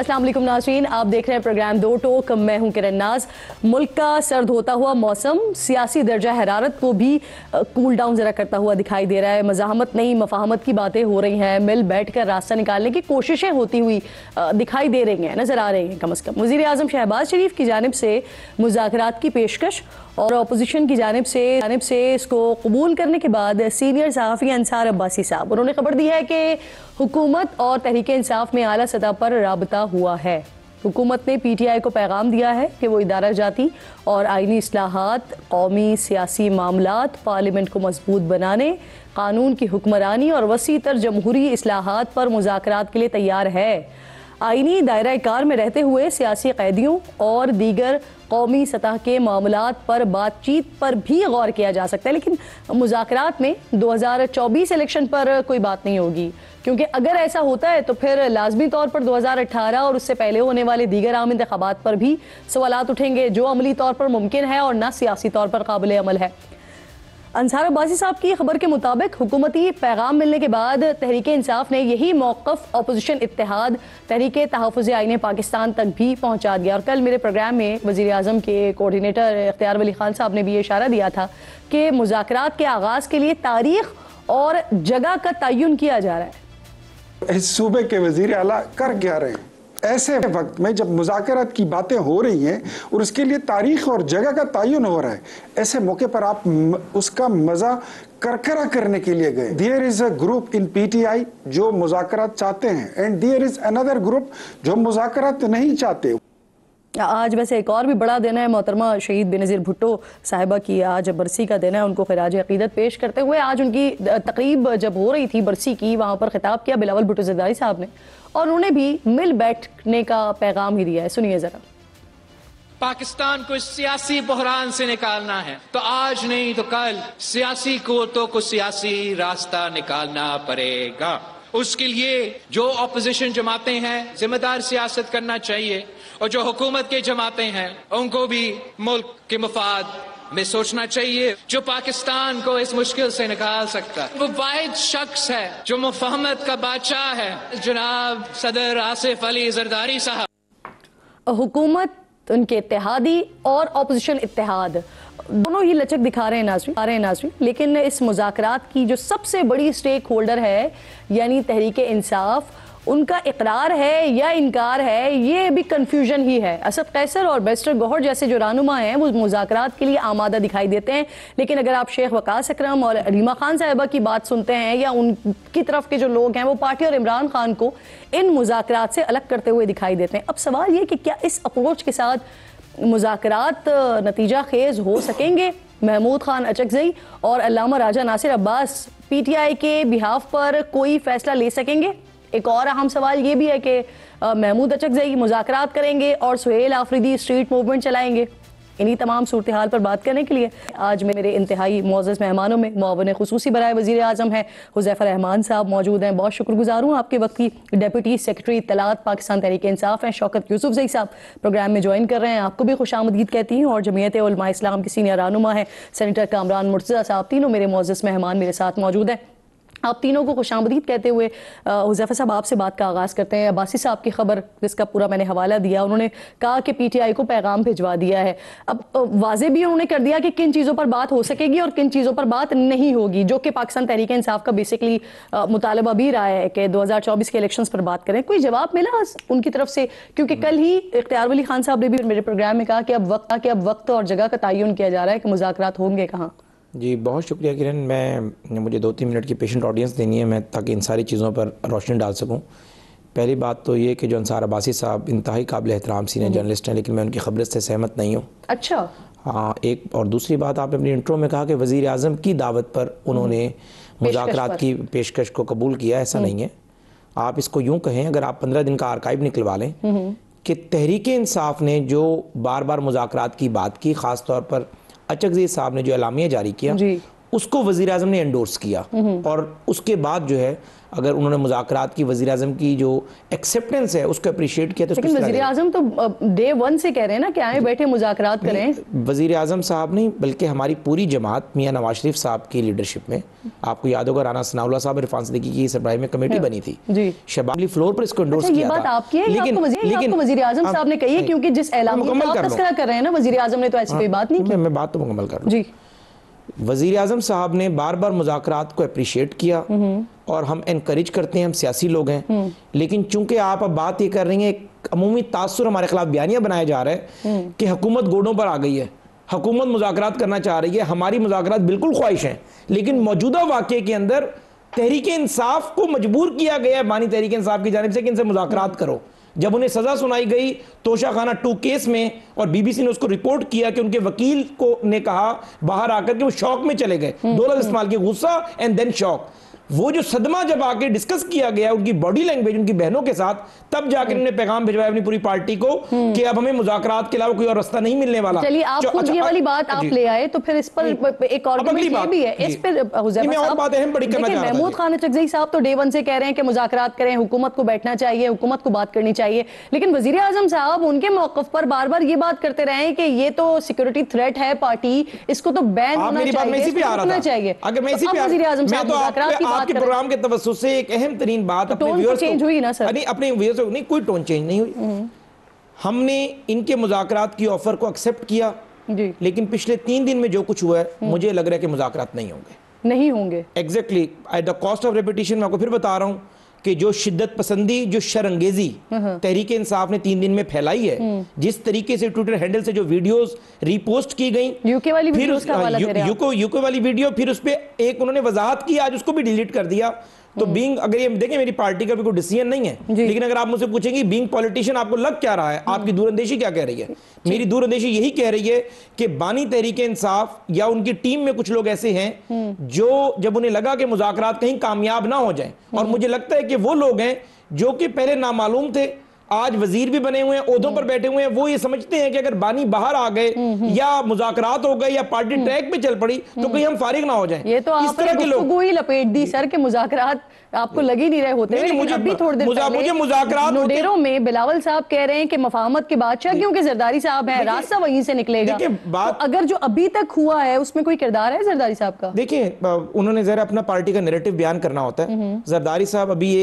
अस्सलाम वालेकुम नाज़रीन, आप देख रहे हैं प्रोग्राम दो टोक। मैं हूं किरण नाज। मुल्क का सर्द होता हुआ मौसम सियासी दर्जा हरारत को भी कूल डाउन ज़रा करता हुआ दिखाई दे रहा है। मज़ाहमत नहीं, मफाहमत की बातें हो रही हैं, मिल बैठ कर रास्ता निकालने की कोशिशें होती हुई दिखाई दे रही हैं, नज़र आ रही हैं। कम अज़ कम वज़ीर आज़म शहबाज शरीफ की जानिब से मुज़ाकरात की पेशकश और अपोजिशन की जानिब से इसको कबूल करने के बाद सीनियर सहाफ़ी अंसार अब्बासी साहब उन्होंने खबर दी है कि हुकूमत और तहरीक इंसाफ में आला सतह पर राबता हुआ है। हुकूमत ने PTI को पैगाम दिया है कि वो इदारा जाती और आइनी इस्लाहात, कौमी सियासी मामलात, पार्लियामेंट को मजबूत बनाने, कानून की हुक्मरानी और वसी तर जमहूरी इस्लाहात पर मुज़ाकरात के लिए तैयार है। आइनी दायरा कार में रहते हुए सियासी कैदियों और दीगर कौमी सतह के मामलात पर बातचीत पर भी गौर किया जा सकता है, लेकिन मुज़ाकरात में 2024 इलेक्शन पर कोई बात नहीं होगी, क्योंकि अगर ऐसा होता है तो फिर लाजमी तौर पर 2018 और उससे पहले होने वाले दीगर आम इंतखाबात पर भी सवालात उठेंगे, जो अमली तौर पर मुमकिन है और ना सियासी तौर पर काबिल अमल है। अंसार अब्बासी साहब की खबर के मुताबिक हुकूमती पैगाम मिलने के बाद तहरीक इंसाफ ने यही मौक़िफ़ अपोजिशन इत्तेहाद तहरीक तहफ़्फ़ुज़ आईन पाकिस्तान तक भी पहुँचा दिया। और कल मेरे प्रोग्राम में वज़ीर आज़म के कोऑर्डिनेटर इख्तियार वली खान साहब ने भी ये इशारा दिया था कि मुज़ाकरात के आगाज़ के लिए तारीख़ और जगह का तयन किया जा रहा है। इस सूबे के वज़ीर आला कर क्या रहे हैं ऐसे वक्त में जब मुज़ाकरात की बातें हो रही हैं और उसके लिए तारीख और जगह का तयन हो रहा है, ऐसे मौके पर आप उसका मज़ा करकरा करने के लिए गए। There is a group in PTI जो मुज़ाकरात चाहते हैं and there is another group जो मुज़ाकरात नहीं चाहते। आज वैसे एक और भी बड़ा दिन है, मोहतरमा शहीद बेनज़ीर भुट्टो साहिबा की आज बरसी का दिन है। उनको खिराज अकीदत पेश करते हुए आज उनकी तकरीब जब हो रही थी बरसी की, वहाँ पर खिताब किया बिलावल भुट्टो ज़रदारी साहब ने, और उन्होंने भी मिल बैठने का पैगाम ही दिया है। सुनिए जरा। पाकिस्तान को इस सियासी बहरान से निकालना है तो आज नहीं तो कल सियासी कुव्वतों को सियासी रास्ता निकालना पड़ेगा। उसके लिए जो अपोजिशन जमातें हैं जिम्मेदार सियासत करना चाहिए, और जो हुकूमत के जमातें हैं उनको भी मुल्क के मफाद में सोचना चाहिए। जो पाकिस्तान को इस मुश्किल से निकाल सकता है वो वाहिद शख्स है जो मुफाहमत का बादशाह है, जनाब सदर आसिफ अली जरदारी साहब। हुकूमत, उनके इत्तेहादी और अपोजिशन इत्तेहाद दोनों ही लचक दिखा रहे हैं नाज़रीन, लेकिन इस मुज़ाकरात की जो सबसे बड़ी स्टेक होल्डर है यानी तहरीक इंसाफ, उनका इकरार है या इनकार है, ये भी कंफ्यूजन ही है। असद कैसर और बैरिस्टर गौहर जैसे जो रहनुमा हैं वो मुज़ाकरात के लिए आमादा दिखाई देते हैं, लेकिन अगर आप शेख वकास अकरम और रीमा खान साहिबा की बात सुनते हैं या उनकी तरफ के जो लोग हैं वो पार्टी और इमरान खान को इन मुज़ाकरात से अलग करते हुए दिखाई देते हैं। अब सवाल ये कि क्या इस अप्रोच के साथ मुज़ाकरात नतीजा खेज हो सकेंगे? महमूद खान अचकज़ई और अल्लामा राजा नासिर अब्बास PTI के बिहाफ पर कोई फैसला ले सकेंगे? एक और अहम सवाल ये भी है कि महमूद अचकज़ई मुज़ाकरात करेंगे और सुहेल आफरीदी स्ट्रीट मूवमेंट चलाएंगे। इन्हीं तमाम सूरत हाल पर बात करने के लिए आज मेरे इंतहाई मोअज़्ज़ज़ मेहमानों में मुआविन ख़ुसूसी बराए वज़ीर आज़म हैं हुज़ैफ़ा रहमान साहब मौजूद हैं। बहुत शुक्रगुज़ार हूँ आपके वक्त की। डिप्टी सेक्रेटरी इत्तलात पाकिस्तान तहरीक इंसाफ हैं शौकत यूसुफ़ज़ई साहब प्रोग्राम में ज्वाइन कर रहे हैं, आपको भी खुशामदीद कहती हूँ। और जमीयत उलमा इस्लाम के सीनियर रहनुमा हैं सेनेटर कामरान मुर्तज़ा साहब। तीनों मेरे मुअज़्ज़ज़ मेहमान मेरे साथ मौजूद हैं। आप तीनों को खुशामदीद कहते हुए हुज़ैफ़ा साहब आपसे बात का आगाज़ करते हैं। अब्बासी साहब की खबर जिसका पूरा मैंने हवाला दिया, उन्होंने कहा कि PTI को पैगाम भिजवा दिया है। अब वाज़े भी उन्होंने कर दिया कि किन चीज़ों पर बात हो सकेगी और किन चीज़ों पर बात नहीं होगी, जो कि पाकिस्तान तहरीक इंसाफ का बेसिकली मुतालबा भी रहा है कि 2024 के इलेक्शंस पर बात करें। कोई जवाब मिला उनकी तरफ से? क्योंकि कल ही इख्तियार वली खान साहब ने भी मेरे प्रोग्राम में कहा कि अब वक्त और जगह का तयन किया जा रहा है कि मुज़ाकरात होंगे कहाँ। जी बहुत शुक्रिया किरण। मुझे 2-3 मिनट की पेशेंट ऑडियंस देनी है मैं ताकि इन सारी चीज़ों पर रोशनी डाल सकूं। पहली बात तो ये कि जो अंसार अब्बासी साहब इंतहाई काबिल एहतराम सीनियर जर्नलिस्ट हैं, लेकिन मैं उनकी खबर से सहमत नहीं हूँ। अच्छा। हाँ, एक और दूसरी बात, आपने अपनी इंट्रो में कहा कि वज़ीर आज़म की दावत पर उन्होंने मुज़ाकरात की पेशकश को कबूल किया। ऐसा नहीं है। आप इसको यूँ कहें, अगर आप 15 दिन का आर्काइव निकलवा लें कि तहरीक इंसाफ ने जो बार बार मुज़ाकरात की बात की, ख़ास तौर पर अचकज़ई साहब ने जो एलामिया जारी किया, उसको वजीर आज़म ने एंडोर्स किया। और उसके बाद जो है अगर उन्होंने मुज़ाकरात की वजीर आज़म की जो एक्सेप्टेंस है उसको अप्रिशिएट किया, तो लेकिन वजीर आज़म तो डे 1 से कह रहे हैं ना कि आए बैठे मुज़ाकरात करें। वजीर आज़म साहब नहीं बल्कि हमारी पूरी जमात मियां नवाज शरीफ साहब की लीडरशिप में, आपको याद होगा राना सनाउल्लाह साहब, इरफान सिद्दीकी की सरबराही में कमेटी बनी थी, शहबाज फ्लोर पर इसको एंडोर्स किया था। ये बात आपकी है, लेकिन वजीर आज़म साहब ने कही है, क्योंकि जिस ऐलान का तस्करा कर रहे हैं ना वजीर आज़म ने, तो ऐसी कोई बात नहीं की। मैं बात तो मुकम्मल कर लूं। वजीर आज़म साहब ने बार बार मुज़ाकरात को अप्रिशिएट किया और हम एनकरेज करते हैं, हम सियासी लोग हैं, लेकिन चूंकि आप अब बात ये कर रही हैं, अमूमी तासुर हमारे खिलाफ बयानियां बनाया जा रहा है कि हुकूमत गोडों पर आ गई है, हुकूमत मुज़ाकरात करना चाह रही है। हमारी मुज़ाकरात बिल्कुल ख्वाहिश हैं, लेकिन मौजूदा वाक़े के अंदर तहरीक इंसाफ को मजबूर किया गया है, बानी तहरीक इंसाफ की जानिब से कि इनसे मुज़ाकरात करो। जब उन्हें सजा सुनाई गई तोशाखाना 2 केस में और बीबीसी ने उसको रिपोर्ट किया कि उनके वकील को ने कहा बाहर आकर के वो शौक में चले गए, 2 लफ्ज़ इस्तेमाल किए, गुस्सा एंड देन शौक। वो जो सदमा जब आके डिस्कस किया गया उनकी बॉडी लैंग्वेज उनकी बहनों के साथ, तब जाकर उन्होंने पैगाम भिजवाया अपनी पूरी पार्टी को कि अब हमें मुज़ाकरात के अलावा कोई और रास्ता नहीं मिलने वाला। चलिए आप खुद ये वाली बात आप ले आए, तो फिर इस पर एक आर्गुमेंट ये भी है, इस पर महमूद खान अचकज़ई साहब तो डे 1 से कह रहे हैं कि मुज़ाकरात करें, हुकूमत को बैठना चाहिए, हुकूमत को बात करनी चाहिए, लेकिन वजीर आज़म साहब उनके मौक़िफ़ पर बार बार ये बात करते रहे हैं कि ये तो सिक्योरिटी थ्रेट है पार्टी, इसको तो बैन होना चाहिए। अगर मैं इसी पे वजीर आज़म साहब मुज़ाकरात की बात प्रोग्राम के तवज्जुह से एक अहम तरीन बात अपने व्यूअर्स को चेंज हुई ना सर? नहीं, अपने व्यूअर्स को नहीं, कोई टोन चेंज नहीं हुई। हमने इनके मुज़ाकरात की ऑफर को एक्सेप्ट किया, लेकिन पिछले 3 दिन में जो कुछ हुआ है मुझे लग रहा है कि मुज़ाकरात नहीं होंगे। Exactly at the cost of repetition मैं आपको फिर बता रहा हूं कि जो शिद्दत पसंदी, जो शरंगेजी तहरीक इंसाफ ने 3 दिन में फैलाई है, जिस तरीके से ट्विटर हैंडल से जो वीडियोस रीपोस्ट की गई, यूके वाली वीडियोस का हवाला दे रहे हैं, यूके वाली वीडियो, फिर उस पे एक उन्होंने वजाहत की, आज उसको भी डिलीट कर दिया। तो बीइंग, अगर ये देखें मेरी पार्टी का भी कोई डिसीजन नहीं है, लेकिन अगर आप मुझसे पूछेंगे बीइंग पॉलिटिशियन आपको लग क्या रहा है, आपकी दूरअंदेशी क्या कह रही है, मेरी दूरअंदेशी यही कह रही है कि बानी तहरीक इंसाफ या उनकी टीम में कुछ लोग ऐसे हैं जो जब उन्हें लगा कि मुज़ाकरात कहीं कामयाब ना हो जाए, और मुझे लगता है कि वो लोग हैं जो कि पहले नामालूम थे, आज वजीर भी बने हुए हैं, ओहदों पर बैठे हुए हैं, वो ये समझते हैं कि अगर बानी बाहर आ गए या मुज़ाकरात हो गए या पार्टी ट्रैक पे चल पड़ी तो कहीं हम फारिग ना हो जाएं। ये तो इस तरह के लोग ही लपेट दी सर के मुज़ाकरात आपको लग ही नहीं रहे होते। मुझे अभी थोड़ी देर पहले मुज़ाकरात नोडेरो में बिलावल साहब कह रहे हैं कि मफाहमत के बादशाह क्योंकि जरदारी साहब हैं, रास्ता वहीं से निकलेगा। तो अगर जो अभी तक हुआ है उसमें कोई किरदार है जरदारी साहब का? देखिए, उन्होंने जरा अपना पार्टी का नैरेटिव बयान करना होता है। जरदारी साहब अभी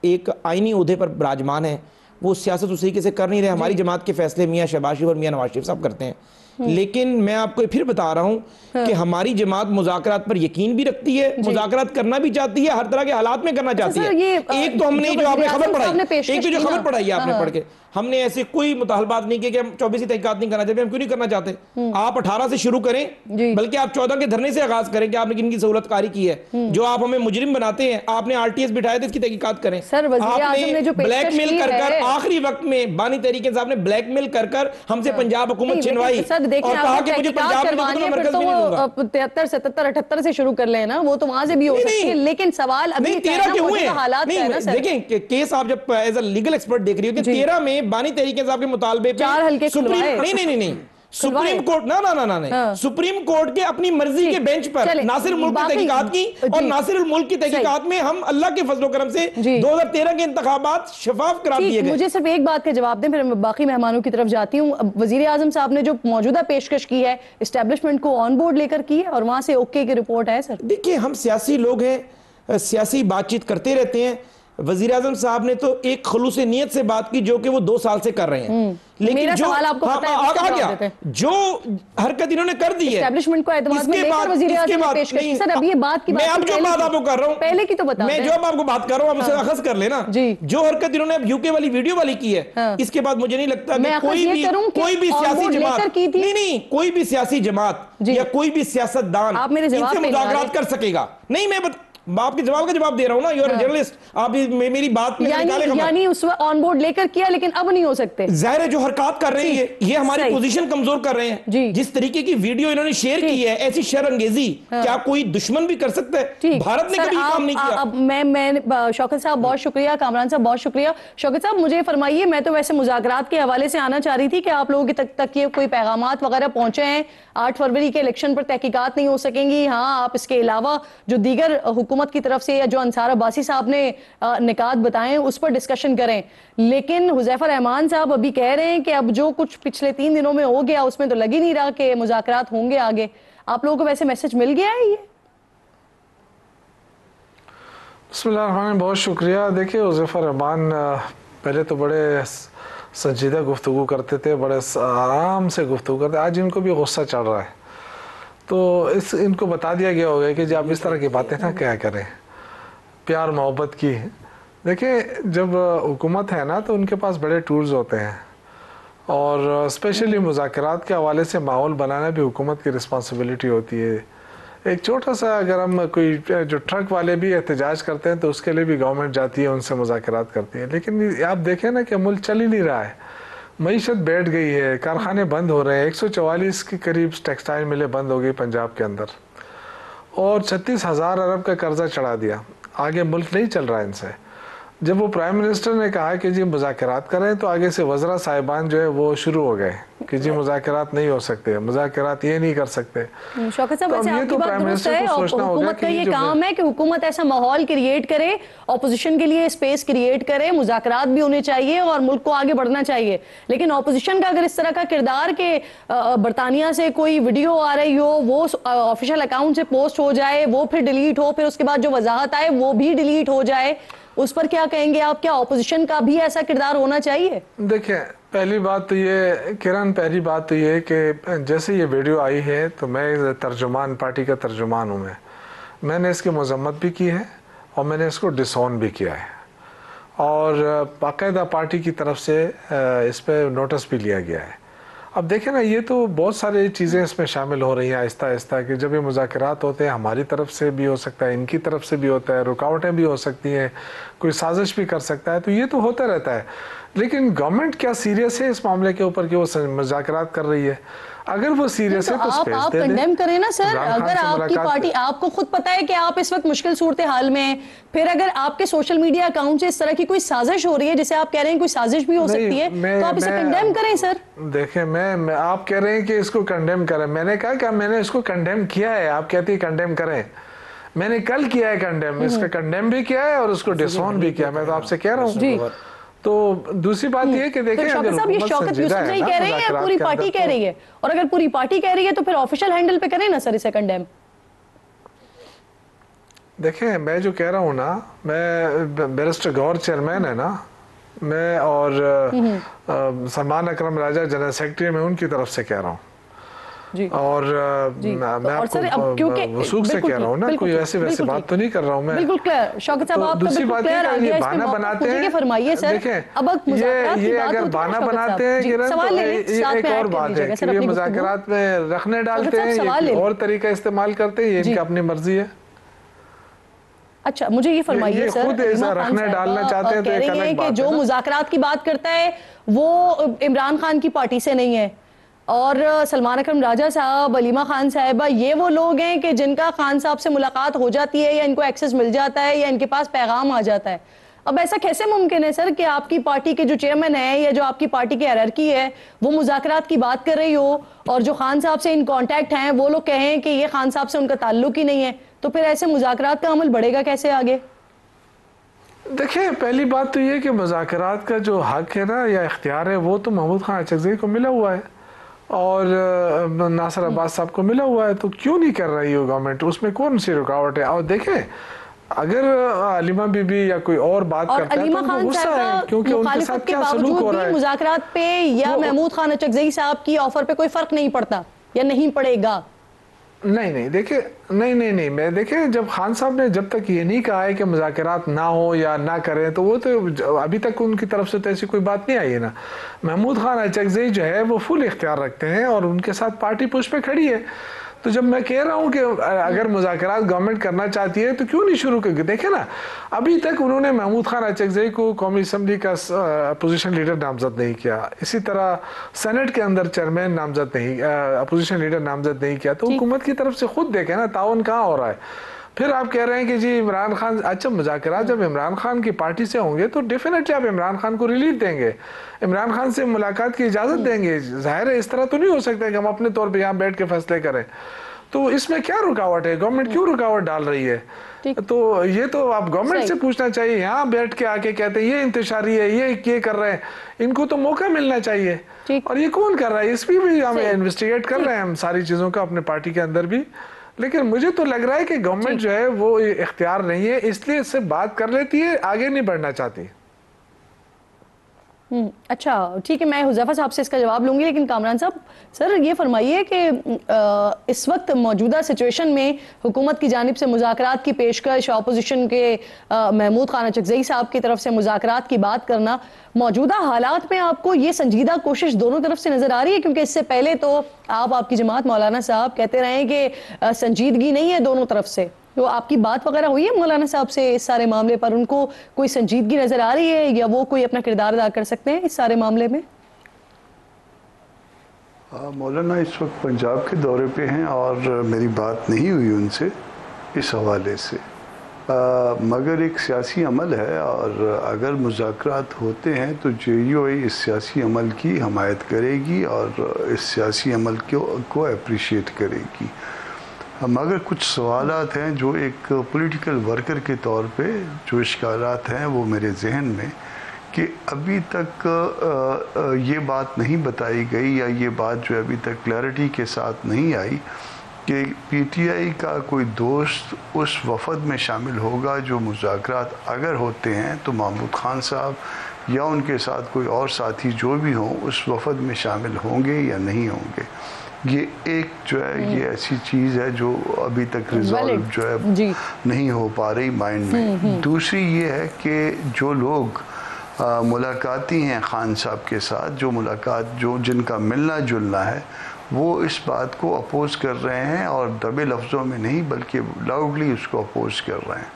एक आईनी ओहदे पर विराजमान है, वो सियासत उस तरीके से कर नहीं रहे। हमारी जमात के फैसले मियां शहबाज शरीफ और मियां नवाज शरीफ साहब करते हैं, लेकिन मैं आपको फिर बता रहा हूं कि हमारी जमात मुज़ाकरात पर यकीन भी रखती है, मुज़ाकरात करना भी चाहती है, हर तरह के हालात में करना चाहती है। एक तो हमने जो आपने खबर पढ़ाई, एक तो जो खबर पढ़ाई है आपने पढ़ के, हमने ऐसे कोई मुतालबात नहीं किया कि हम 24 तहकीकात नहीं करना चाहते। हम क्यों नहीं करना चाहते? आप 18 से शुरू करें, बल्कि आप 14 के धरने से आगाज करें कि आपने किनकी सहूलतकारी की है। जो आप हमें मुजरिम बनाते हैं, आपने आरटीएस बिठाए थे, इसकी तहकीकात करें। आपने ब्लैकमेल कर आखिरी वक्त में बानी तहरीक इंसाफ ने ब्लैकमेल कर हमसे पंजाब हुकूमत छिनवाई और कहा कि मुझे पंजाब में मरकज भी नहीं दूंगा। 73, 77, 78 से शुरू कर लेना, वो तो वहां से भी हो सकती है, लेकिन सवाल अभी 13 के हुए हालात है ना सर। देखें केस आप जब एज अ लीगल एक्सपर्ट देख रही हो कि 13 में बानी तहरीक इंसाफ के मुतालबे पे 4 हल्के नहीं सुप्रीम कोर्ट ना सुप्रीम कोर्ट के अपनी मर्जी के बेंच पर नासिर मुल्क की तहकीकात की, और नासिर मुल्क की तहकीकात में हम अल्लाह के फजलो करम से 2013 के इंतखाबात शफाफ करार दिए गए। मुझे सिर्फ एक बात का जवाब दें, फिर मैं बाकी मेहमानों की तरफ जाती हूँ। वजीर आजम साहब ने जो मौजूदा पेशकश की है, एस्टेब्लिशमेंट को ऑन बोर्ड लेकर की है और वहां से ओके की रिपोर्ट है सर? देखिए, हम सियासी लोग हैं, सियासी बातचीत करते रहते हैं। वजीर आजम साहब ने तो एक खलूस नीयत से बात की जो कि वो 2 साल से कर रहे हैं, लेकिन जो आपको पता है जो हरकत इन्होंने कर दी है एस्टेब्लिशमेंट को एतमाद में लेकर वजीर आजम ने पेश की। सर अब ये बात की मैं अब जो बात आपको कर रहा हूं पहले की तो बता, मैं जो आपको बात कर रहा हूं आप उसे अखज़ कर लेना। जो हरकत इन्होंने अब यूके वाली वीडियो वाली की है, इसके बाद मुझे नहीं लगता कि कोई भी सियासी जमात नहीं कोई भी सियासी जमात या कोई भी सियासतदान इनसे मुज़ाकरात कर सकेगा। नहीं, मैं मैं आपके जवाब का जवाब दे रहा हूँ ना, यू आर जर्नलिस्ट, आप मेरी बात में यानी उस वक्त ऑन बोर्ड लेकर किया, लेकिन अब नहीं हो सकते। जाहिर है जो हरकत कर रहे हैं ये हमारी पोजीशन कमजोर कर रहे हैं। जिस तरीके की वीडियो इन्होंने शेयर की है, ऐसी शर्मअंगेजी क्या कोई दुश्मन भी कर सकता है? भारत ने कभी काम नहीं किया। अब मैं शौकत साहब बहुत शुक्रिया, कामरान साहब बहुत शुक्रिया। शौकत साहब मुझे फरमाइए, मैं तो वैसे मुज़ाकरात के हवाले से आना चाह रही थी कि आप लोगों के तक ये कोई पैगामात वगैरह पहुंचे हैं? 8 फरवरी के इलेक्शन पर तहकीकात नहीं हो सकेंगी। हाँ, आप इसके अलावा जो दीगर हुकूमत की तरफ से या जो अंसार अब्बासी साहब ने निकात बताए उस पर डिस्कशन करें, लेकिन हुज़ैफा रहमान साहब अभी कह रहे हैं कि अब जो कुछ पिछले 3 दिनों में हो गया उसमें तो लग ही नहीं रहा कि मुज़ाकरात होंगे आगे। आप लोगों को वैसे मैसेज मिल गया है ये? बिस्मिल्लाह, बहुत शुक्रिया। देखिए हुज़ैफा रहमान पहले तो बड़े संजीदा गुफ्तगू करते थे, बड़े आराम से गुफ्तगू करते, आज इनको भी गुस्सा चढ़ रहा है, तो इनको बता दिया गया होगा कि जब इस तरह की बातें ना क्या करें, प्यार मोहब्बत की। देखिए जब हुकूमत है ना तो उनके पास बड़े टूल्स होते हैं, और स्पेशली मुज़ाकरात के हवाले से माहौल बनाना भी हुकूमत की रिस्पॉन्सिबिलिटी होती है। एक छोटा सा अगर हम कोई जो ट्रक वाले भी एहतजाज करते हैं तो उसके लिए भी गवर्नमेंट जाती है, उनसे मुज़ाकरात करती है, लेकिन आप देखें ना कि मुल्क चल ही नहीं रहा है, मईशत बैठ गई है, कारखाने बंद हो रहे हैं, 144 के करीब टेक्सटाइल मिलें बंद हो गई पंजाब के अंदर, और 36,000 अरब का कर्जा चढ़ा दिया, आगे मुल्क नहीं चल रहा है इनसे। जब वो प्राइम मिनिस्टर ने कहा कि जी मुज़ाकरात करें तो आगे से वज़रा साहिबान जो है वो शुरू हो गए कि जी मुज़ाकरात नहीं हो सकते, मुज़ाकरात ये नहीं कर सकते। शौकत साहब वैसे आपकी बात दुरुस्त है, हुकूमत का ये काम है कि हुकूमत ऐसा माहौल क्रिएट करे, ऑपोजिशन के लिए स्पेस क्रिएट करे, मुज़ाकरात भी होने चाहिए और मुल्क को आगे बढ़ना चाहिए। लेकिन ऑपोजिशन का अगर इस तरह का किरदार के बरतानिया से कोई वीडियो आ रही हो, वो ऑफिशियल अकाउंट से पोस्ट हो जाए, वो फिर डिलीट हो, फिर उसके बाद जो वजाहत आए वो भी डिलीट हो जाए, उस पर क्या कहेंगे आप? क्या ऑपोजिशन का भी ऐसा किरदार होना चाहिए? देखिए पहली बात तो ये किरण, पहली बात तो ये कि जैसे ये वीडियो आई है तो मैं तर्जुमान, पार्टी का तर्जुमान हूँ, मैंने इसकी मजम्मत भी की है और मैंने इसको डिसऑन भी किया है, और बाकायदा पार्टी की तरफ से इस पर नोटिस भी लिया गया है। अब देखें ना, ये तो बहुत सारी चीज़ें इसमें शामिल हो रही हैं आहिस्ता आहिस्ता, कि जब ये मुज़ाकरात होते हैं हमारी तरफ से भी हो सकता है, इनकी तरफ से भी होता है, रुकावटें भी हो सकती हैं, कोई साजिश भी कर सकता है, तो ये तो होता रहता है। लेकिन गवर्नमेंट क्या सीरियस है इस मामले के ऊपर कि वो मुज़ाकरात कर रही है? अगर वो सीरियस है तो आप कंडेम करें ना सर। अगर आपकी पार्टी, आपको खुद पता है कि आप इस वक्त मुश्किल सूरत हाल में हैं, फिर अगर आपके सोशल मीडिया अकाउंट से इस तरह की कोई साजिश हो रही है, जिसे आप कह रहे हैं कोई साजिश भी हो सकती है, तो आप इसे कंडेम करें सर। देखें, मैं आप कह रहे हैं कि इसको कंडेम करें, मैंने कहा कि मैंने इसको कंडेम किया है, आप कहती है कंडेम करें, मैंने कल किया है कंडेम, इसका कंडेम भी किया है और उसको डिसऑन भी किया, मैं तो आपसे कह रहा हूँ। तो दूसरी बात ये कि देखिए, शौकत साहब, ये शौकत यूसुफ नहीं कह रहे हैं, पूरी पार्टी कह रही है, और अगर पूरी पार्टी कह रही है तो फिर ऑफिशियल हैंडल पे करें ना सर इसे कंडेम। देखें, मैं जो कह रहा हूँ ना, मैं बैरिस्टर गौर चेयरमैन है ना, मैं और सलमान अकरम राजा जनरल सेक्रेटरी, मैं उनकी तरफ से कह रहा हूँ, और मैं आपको वसूख से कह रहा हूँ ना, कोई ऐसे वैसे बात तो नहीं कर रहा हूँ मैं। बिल्कुल क्लियर शौकत साहब, आप दूसरी बात ये बहाना बनाते हैं, फरमाइए सर। अब ये अगर बहाना बनाते हैं तो एक और बात है कि ये मुज़ाकरात में रखने डालते हैं, ये और तरीका इस्तेमाल करते हैं, ये इनकी अपनी मर्जी है। अच्छा, मुझे ये फरमाइए सर, खुद ऐसा रखने डालना चाहते हैं तो एक अलग बात है। जो मुज़ाकरात की बात करता है वो इमरान खान की पार्टी से नहीं है, और सलमान अकरम राजा साहब, अलीमा खान साहिबा, ये वो लोग हैं कि जिनका खान साहब से मुलाकात हो जाती है या इनको एक्सेस मिल जाता है या इनके पास पैगाम आ जाता है। अब ऐसा कैसे मुमकिन है सर कि आपकी पार्टी के जो चेयरमैन है या जो आपकी पार्टी की हायरार्की है वो मुज़ाकरात की बात कर रही हो और जो खान साहब से इन कॉन्टैक्ट हैं वो लोग कहें कि ये खान साहब से उनका ताल्लुक ही नहीं है? तो फिर ऐसे मुज़ाकरात का अमल बढ़ेगा कैसे आगे? देखिए, पहली बात तो ये कि मुज़ाकरात का जो हक है ना या इख्तियार है वो तो महमूद खान अचकज़ई को मिला हुआ है और नासिर अब्बास साहब को मिला हुआ है, तो क्यों नहीं कर रही हो गवर्नमेंट? उसमें कौन सी रुकावट है? और देखें, अगर अलीमा बीबी या कोई और बात करता है तो उनको गुस्सा है, क्योंकि उनके साथ क्या सलूक हो रहा है। मुज़ाकरात पे या महमूद खान अचकज़ई साहब की ऑफर पे कोई फर्क नहीं पड़ता या नहीं पड़ेगा? नहीं, देखिए, नहीं, मैं देखें, जब खान साहब ने जब तक ये नहीं कहा है कि मुज़ाकरात ना हो या ना करें, तो वो तो अभी तक उनकी तरफ से तो ऐसी कोई बात नहीं आई है ना। महमूद खान अचकज़ई जो है वो फुल इख्तियार रखते हैं और उनके साथ पार्टी पुश पे खड़ी है, तो जब मैं कह रहा हूँ कि अगर मुज़ाकरात गवर्नमेंट करना चाहती है तो क्यों नहीं शुरू करके देखे ना, अभी तक उन्होंने महमूद खान अचकज़ई को कौमी असम्बली का अपोजिशन लीडर नामजद नहीं किया, इसी तरह सेनेट के अंदर चेयरमैन नामजद नहीं, अपोजिशन लीडर नामजद नहीं किया। तो हुकूमत की तरफ से खुद देखें ना ताउन कहाँ हो रहा है। फिर आप कह रहे हैं कि जी इमरान खान, अच्छा मुज़ाकरात जब इमरान खान की पार्टी से होंगे तो डेफिनेटली आप इमरान खान को रिलीफ देंगे, इमरान खान से मुलाकात की इजाज़त देंगे। जाहिर है इस तरह तो नहीं हो सकता कि हम अपने तौर पे यहाँ बैठ के फैसले करें। तो इसमें क्या रुकावट है, गवर्नमेंट क्यों रुकावट डाल रही है? तो ये तो आप गवर्नमेंट से पूछना चाहिए। यहाँ बैठ के आके कहते हैं ये इंतशारी है, ये कर रहे हैं, इनको तो मौका मिलना चाहिए। और ये कौन कर रहा है, इस भी हम इन्वेस्टिगेट कर रहे हैं हम सारी चीज़ों का अपने पार्टी के अंदर भी। लेकिन मुझे तो लग रहा है कि गवर्नमेंट जो है वो इख्तियार नहीं है, इसलिए इससे बात कर लेती है, आगे नहीं बढ़ना चाहती। अच्छा ठीक है, मैं हुज़ैफा साहब से इसका जवाब लूंगी, लेकिन कामरान साहब सर ये फरमाइए कि इस वक्त मौजूदा सिचुएशन में हुकूमत की जानिब से मुज़ाकरात की पेशकश, अपोजिशन के महमूद खान अचकज़ई साहब की तरफ से मुज़ाकरात की बात करना, मौजूदा हालात में आपको ये संजीदा कोशिश दोनों तरफ से नज़र आ रही है? क्योंकि इससे पहले तो आपकी जमात मौलाना साहब कहते रहे कि संजीदगी नहीं है दोनों तरफ से। तो आपकी बात वगैरह हुई है मौलाना साहब से इस सारे मामले पर? उनको कोई संजीदगी नजर आ रही है या वो कोई अपना किरदार अदा कर सकते हैं इस सारे मामले में? मौलाना इस वक्त पंजाब के दौरे पे हैं और मेरी बात नहीं हुई उनसे इस हवाले से, मगर एक सियासी अमल है और अगर मुज़ाकरात होते हैं तो JUI इस सियासी अमल की हमायत करेगी और इस सियासी अमल को अप्रिशिएट करेगी। मगर कुछ सवालात हैं जो एक पॉलिटिकल वर्कर के तौर पे जो इश्कालात हैं वो मेरे जहन में, कि अभी तक ये बात नहीं बताई गई या ये बात जो अभी तक क्लैरिटी के साथ नहीं आई कि PTI का कोई दोस्त उस वफद में शामिल होगा जो मुज़ाकरात अगर होते हैं तो महमूद खान साहब या उनके साथ कोई और साथी जो भी हों उस वफद में शामिल होंगे या नहीं होंगे। ये एक जो है ये ऐसी चीज़ है जो अभी तक रिजॉल्व जो है नहीं हो पा रही माइंड में। दूसरी ये है कि जो लोग मुलाकाती हैं खान साहब के साथ, जो जिनका मिलना जुलना है, वो इस बात को अपोज कर रहे हैं और दबे लफ्ज़ों में नहीं बल्कि लाउडली उसको अपोज कर रहे हैं।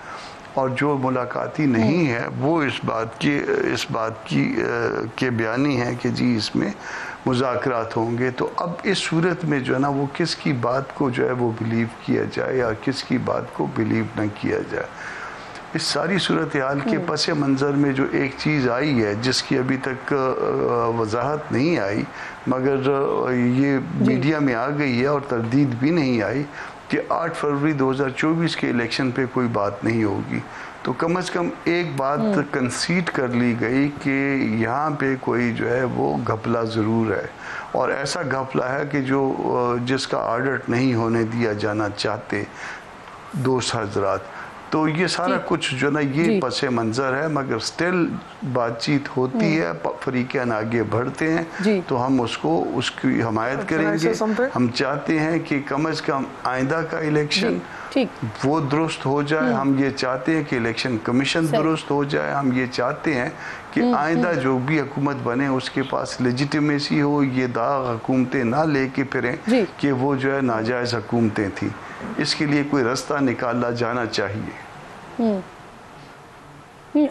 और जो मुलाकाती नहीं है वो इस बात की के बयानी है कि जी इसमें मुज़ाकरात होंगे। तो अब इस सूरत में जो है ना वो किसकी बात को जो है वो बिलीव किया जाए या किसकी बात को बिलीव न किया जाए। इस सारी सूरत हाल के पस मंज़र में जो एक चीज़ आई है जिसकी अभी तक वजाहत नहीं आई मगर ये मीडिया में आ गई है और तरदीद भी नहीं आई कि 8 फरवरी 2024 के इलेक्शन पे कोई बात नहीं होगी। तो कम से कम एक बात कंसीड कर ली गई कि यहाँ पे कोई जो है वो घपला ज़रूर है और ऐसा घपला है कि जिसका ऑडिट नहीं होने दिया जाना चाहते दोस्त हजरात। तो ये सारा कुछ जो ना ये पसे मंज़र है मगर स्टिल बातचीत होती है, फरीक़ैन आगे बढ़ते हैं तो हम उसकी हमायत करेंगे। हम चाहते हैं कि कम से कम आइंदा का इलेक्शन वो दुरुस्त हो जाए। हम ये चाहते हैं कि इलेक्शन कमीशन दुरुस्त हो जाए। हम ये चाहते हैं कि आइंदा जो भी हुकूमत बने उसके पास लेजिटिमेसी हो, ये दाग हुकूमतें ना लेके फिरें कि वो जो है नाजायज़ हुकूमतें थी। इसके लिए कोई रास्ता निकाला जाना चाहिए।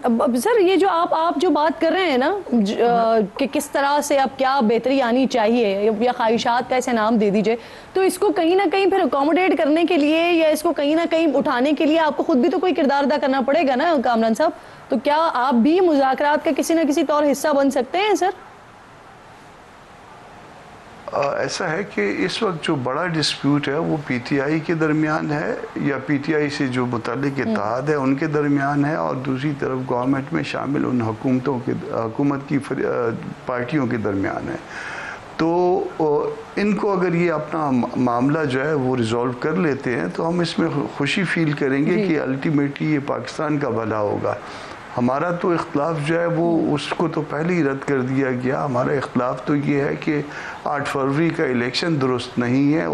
अब सर ये जो आप जो बात कर रहे हैं ना कि किस तरह से अब क्या बेहतरी आनी चाहिए या ख्वाहिशात का ऐसे नाम दे दीजिए, तो इसको कहीं ना कहीं फिर अकोमोडेट करने के लिए या इसको कहीं ना कहीं उठाने के लिए आपको खुद भी तो कोई किरदार अदा करना पड़ेगा ना कामरान साहब। तो क्या आप भी मुज़ाकरात का किसी न किसी तौर हिस्सा बन सकते हैं सर? ऐसा है कि इस वक्त जो बड़ा डिस्प्यूट है वो PTI के दरमियान है या PTI से जो मुतल्लिक इत्तेहाद है उनके दरमियान है और दूसरी तरफ गवर्नमेंट में शामिल उन हुकूमत की पार्टियों के दरमियान है। तो इनको अगर ये अपना मामला जो है वो रिजॉल्व कर लेते हैं तो हम इसमें खुशी फील करेंगे कि अल्टीमेटली ये पाकिस्तान का भला होगा। हमारा तो इख्तलाफ जो है वो उसको तो पहले ही रद्द कर दिया गया। हमारा इख्तलाफ तो ये है कि 8 फरवरी का इलेक्शन दुरुस्त नहीं है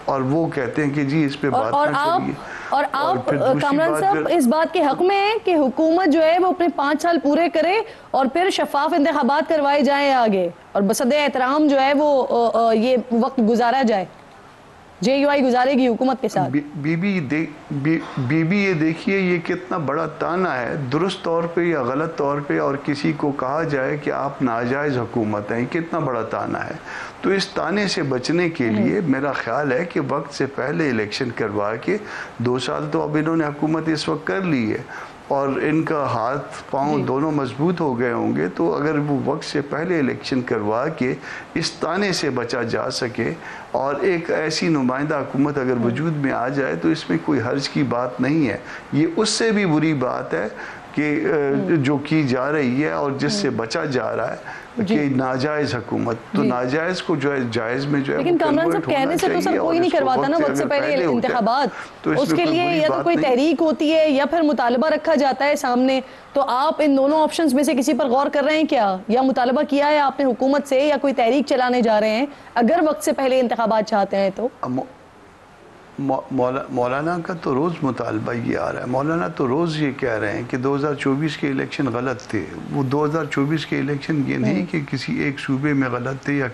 और वो कहते हैं कि जी इस पे बात ना करिए। और आप कामरान साहब इस बात के हक में हैं कि हुकूमत जो है वो अपने 5 साल पूरे करे और फिर शफाफ इंतखाबात करवाए जाएं आगे और बसद एहतराम जो है वो ये वक्त गुजारा जाए। JUI गुजारेगी हुकूमत के साथ? बीबी ये देखिए ये कितना बड़ा ताना है, दुरुस्त तौर पे या गलत तौर पे, और किसी को कहा जाए कि आप नाजायज़ हुकूमत हैं, कितना बड़ा ताना है। तो इस ताने से बचने के लिए मेरा ख्याल है कि वक्त से पहले इलेक्शन करवा के, 2 साल तो अब इन्होंने हुकूमत इस वक्त कर ली है और इनका हाथ पांव दोनों मजबूत हो गए होंगे, तो अगर वो वक्त से पहले इलेक्शन करवा के इस ताने से बचा जा सके और एक ऐसी नुमाइंदा हुकूमत अगर वजूद में आ जाए तो इसमें कोई हर्ज की बात नहीं है। ये उससे भी बुरी बात है कि जो की जा रही है और जिससे बचा जा रहा है कि नाजायज हुकूमत, तो नाजायज को जो है जायज में जो है, लेकिन कामरान साहब कहने से तो सर कोई नहीं करवाता ना वक्त से पहले इंतखाबात, तो उसके लिए या तो कोई तहरीक होती है या फिर मुतालबा रखा जाता है सामने। तो आप इन दोनों ऑप्शंस में से किसी पर गौर कर रहे हैं क्या, या मुतालबा किया है आपने हुकूमत से, या कोई तहरीक चलाने जा रहे हैं अगर वक्त से पहले इंतखाबात चाहते हैं तो? मौलाना का तो रोज़ मुतालबा ये आ रहा है, मौलाना तो रोज़ ये कह रहे हैं कि 2024 के इलेक्शन गलत थे। वो 2024 के इलेक्शन ये नहीं कि किसी एक सूबे में गलत थे या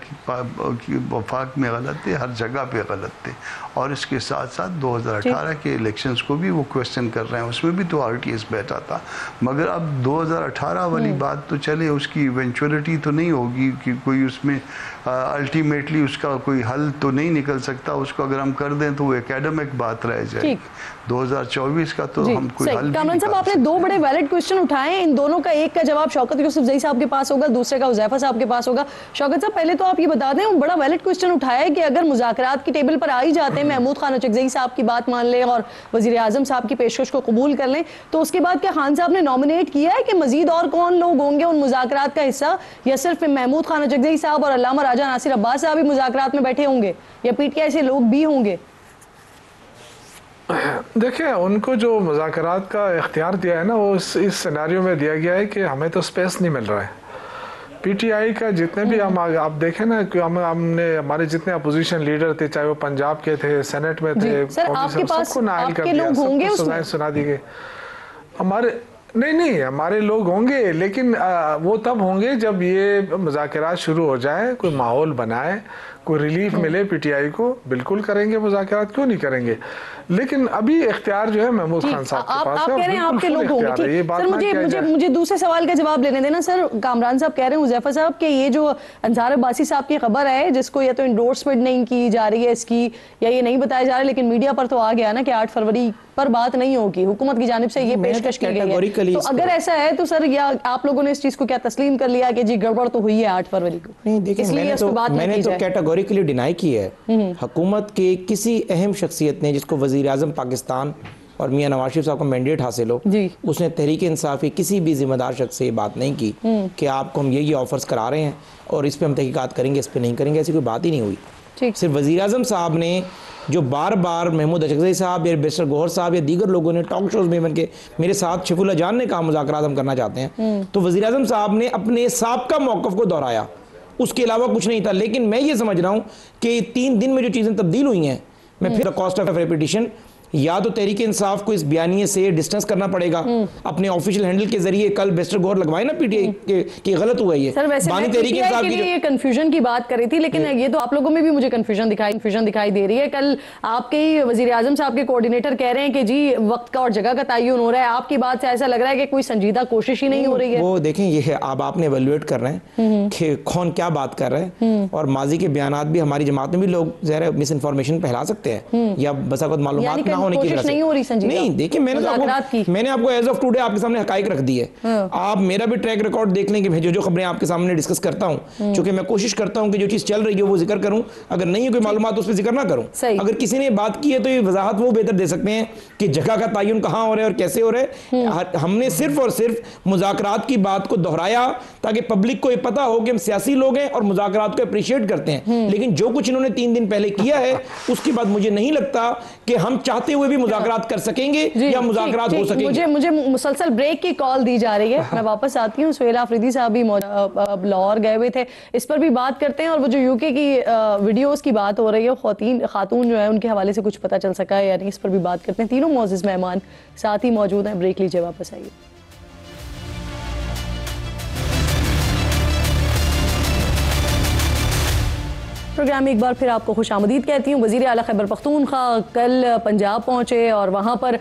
वफाक में गलत थे, हर जगह पे गलत थे। और इसके साथ साथ 2018 के इलेक्शंस को भी वो क्वेश्चन कर रहे हैं, उसमें भी तो RTS बैठा था। मगर अब 2018 वाली बात तो चले, उसकी इवेंचुअलिटी तो नहीं होगी कि कोई उसमें अल्टीमेटली उसका कोई हल तो नहीं निकल सकता। उसको अगर हम कर दें तो वो एकेडमिक बात रह जाएगी। 2024 का तो हम कोई हल। कामरान साहब आपने 2 बड़े वैलिड क्वेश्चन उठाए, इन दोनों का एक का जवाब शौकत यूसुफजई साहब के पास होगा, दूसरे का हुज़ैफा साहब के पास होगा। शौकत साहब पहले तो आप ये बता दें, बड़ा वैलिड क्वेश्चन उठाया है कि अगर मुज़ाकरात की टेबल पर आ ही जाते हैं, महमूद खान अचकज़ई साहब की बात मान लें और वज़ीर आज़म साहब की पेशकश को कबूल कर लें, तो उसके बाद क्या खान साहब ने नॉमिनेट किया है कि मजीद और कौन लोग होंगे उन मुज़ाकरात का हिस्सा, या सिर्फ महमूद खान अचकज़ई साहब और अल्लामा राजा नासिर अब्बास साहब ही मुज़ाकरात में बैठे होंगे, या PTI से लोग भी होंगे? देखिए, उनको जो मुज़ाकरात का इख्तियार दिया है ना, वो इस सिनेरियो में दिया गया है कि हमें तो स्पेस नहीं मिल रहा है। PTI का जितने भी हम आप देखें ना कि हमने हमारे जितने अपोजिशन लीडर थे, चाहे वो पंजाब के थे, सेनेट में थे, सर आपके पास आपके लोग होंगे उसमें? सुना दी गई हमारे नहीं हमारे लोग होंगे, लेकिन वो तब होंगे जब ये मुज़ाकरात शुरू हो जाए, कोई माहौल बनाए, कोई रिलीफ मिले PTI को, बिल्कुल करेंगे मुज़ाकरात, क्यों नहीं करेंगे। लेकिन अभी इख्तियार जो है महमूद खान साहब के पास है। आप कह रहे हैं आपके लोग होंगे, सर मुझे दूसरे सवाल का जवाब लेने देना। सर कामरान साहब कह रहे हैं, हुज़ैफा साहब, कि ये जो अंसार अब्बासी साहब की खबर है जिसको या तो इंडोर्समेंट नहीं की जा रही है इसकी, या ये नहीं बताया जा रहा है, लेकिन मीडिया पर तो आ गया ना कि 8 फरवरी पर बात नहीं होगी, हुकूमत की जानिब से ये पेशकश की गई है। तो अगर ऐसा है तो सर या आप लोगों ने इस चीज को क्या तस्लीम कर लिया कि जी गड़बड़ तो हुई है 8 फरवरी को? नहीं, देखिए मैंने तो कैटेगोरिकली डिनाई की है। हुकूमत के किसी अहम शख्सियत ने, जिसको वजीर आज़म पाकिस्तान और मियां नवाज शरीफ साहब को मैंडेट हासिल हो, उसने तहरीक इंसाफ के किसी भी जिम्मेदार शख्स से ये बात नहीं की कि आपको हम ये ऑफर्स करा रहे हैं और इस पर हम तहकीकात करेंगे, इस पर नहीं करेंगे, ऐसी कोई बात ही नहीं हुई। सिर्फ वजीर आज़म साहब ने जो बार बार महमूद अचकज़ई साहब या बैरिस्टर गौहर साहब या दीगर लोगों ने टॉक शोज में बन के मेरे साथ शफीउल्लाह जान ने कहा मुज़ाकरात हम करना चाहते हैं, तो वज़ीर आज़म साहब ने अपने साबका मौक़िफ़ को दोहराया, उसके अलावा कुछ नहीं था। लेकिन मैं ये समझ रहा हूँ कि 3 दिन में जो चीज़ें तब्दील हुई हैं, मैं फिर कॉस्ट ऑफ रेपिटेशन, या तो तहरीक इंसाफ को इस बयानिए से डिस्टेंस करना पड़ेगा अपने ऑफिशियल हैंडल के जरिए। कल बैरिस्टर गौहर लगवाए ना PTI कि गलत हुआ ये। सर वैसे मैं तहरीक इंसाफ की ये कंफ्यूजन की बात कर रही थी, लेकिन ये तो आप लोगों में भी मुझे कंफ्यूजन दिखाई दे रही है। कल आपके ही वजीर आजम साहब के कोऑर्डिनेटर कह रहे हैं कि जी वक्त का और जगह का तयन हो रहा है, आपकी बात से ऐसा लग रहा है कि कोई संजीदा कोशिश ही नहीं हो रही है। वो देखें, ये है अब आपने एवेल्युएट कर रहे हैं कि कौन क्या बात कर रहे हैं, और माजी के बयानात भी हमारी जमात में भी लोग ज़रा मिस इन्फॉर्मेशन फैला सकते हैं या बस मालूमात ना होने की वजह से। नहीं, देखिए मैंने आपको एज ऑफ टुडे आपके सामने हकाइक रख दी है। आप मेरा भी ट्रैक रिकॉर्ड देख लें कि जो खबरें आपके सामने डिस्कस करता हूं, चूंकि मैं कोशिश करता हूं कि जो चीज चल रही है वो जिक्र करूं, अगर नहीं है कोई मालूमात उस पर जिक्र ना करूं। अगर किसी ने बात की है तो ये वजाहत वो बेहतर दे सकते हैं कि जगह का तयन कहां हो रहा है और कैसे हो रहा है। हमने सिर्फ और सिर्फ मुज़ाकरात की बात को दोहराया ताकि पब्लिक को ये पता हो कि हम सियासी लोग हैं और मुज़ाकरात को अप्रिशिएट करते हैं। लेकिन जो कुछ इन्होंने 3 दिन पहले किया है उसके बाद मुझे नहीं लगता कि हम चाहते हुए भी मुज़ाकरात कर सकेंगे या मुज़ाकरात हो सकेंगे। मुझे मुसलसल ब्रेक की कॉल दी जा रही है, मैं वापस आती हूँ। सुहेल आफरीदी साहब भी लाहौर गए हुए थे, इस पर भी बात करते हैं। और वो जो यूके की वीडियोस की बात हो रही है, खातून जो है उनके हवाले से कुछ पता चल सका है या नहीं, इस पर भी बात करते हैं। तीनों मौजूद मेहमान साथ ही मौजूद हैं। ब्रेक लीजिए, वापस आइए। प्रोग्राम में एक बार फिर आपको खुशामदीद कहती हूँ। वज़ीर आला खैबर पख्तूनख्वा कल पंजाब पहुँचे और वहाँ पर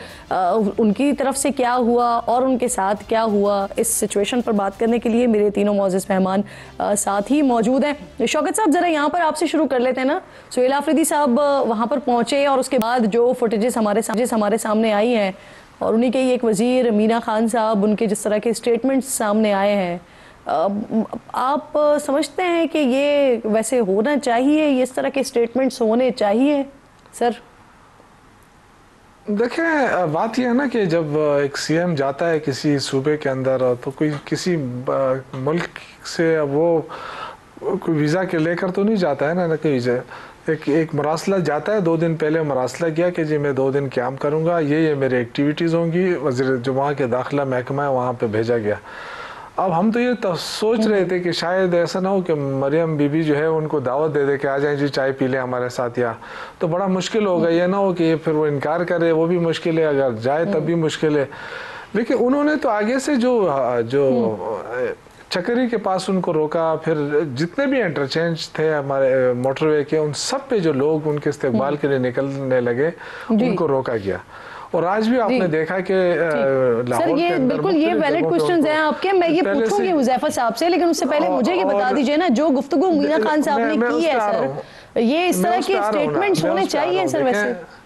उनकी तरफ से क्या हुआ और उनके साथ क्या हुआ, इस सिचुएशन पर बात करने के लिए मेरे तीनों मौजूद मेहमान साथ ही मौजूद हैं। शौकत साहब, ज़रा यहाँ पर आपसे शुरू कर लेते हैं ना। सुहेल आफरीदी साहब वहाँ पर पहुँचे और उसके बाद जो फुटेजेस हमारे सामने आई हैं और उन्हीं के ही एक वज़ीर मीना खान साहब, उनके जिस तरह के स्टेटमेंट्स सामने आए हैं, आप समझते हैं कि ये वैसे होना चाहिए, ये इस तरह के स्टेटमेंट्स होने चाहिए सर? देखें, बात यह है ना कि जब एक सीएम जाता है किसी सूबे के अंदर तो कोई किसी मुल्क से वो कोई वीज़ा के लेकर तो नहीं जाता है ना कि वीज़ा एक मरासला जाता है। 2 दिन पहले मरासला किया कि जी मैं 2 दिन क़याम करूँगा, ये मेरी एक्टिविटीज़ होंगी। वज़ीर जो वहाँ के दाखिला महकमा है वहाँ पे भेजा गया। अब हम तो ये सोच रहे थे कि शायद ऐसा ना हो कि मरियम बीबी जो है उनको दावत दे दे के आ जाएं जी, चाय पी लें हमारे साथ, या तो बड़ा मुश्किल होगा। ये ना हो कि फिर वो इनकार करे, वो भी मुश्किल है, अगर जाए तब भी मुश्किल है। लेकिन उन्होंने तो आगे से जो चक्री के पास उनको रोका, फिर जितने भी इंटरचेंज थे हमारे मोटरवे के, उन सब पे जो लोग उनके इस्तेमाल के लिए निकलने लगे उनको रोका गया। और आज भी आपने देखा कि सर ये बिल्कुल ये वैलिड क्वेश्चंस हैं आपके, मैं ये पूछूंगी हुज़ैफा साहब से, लेकिन उससे पहले मुझे ये बता दीजिए ना, जो गुफ्तगू मीना खान साहब ने की है सर, ये इस तरह के स्टेटमेंट्स होने चाहिए सर? वैसे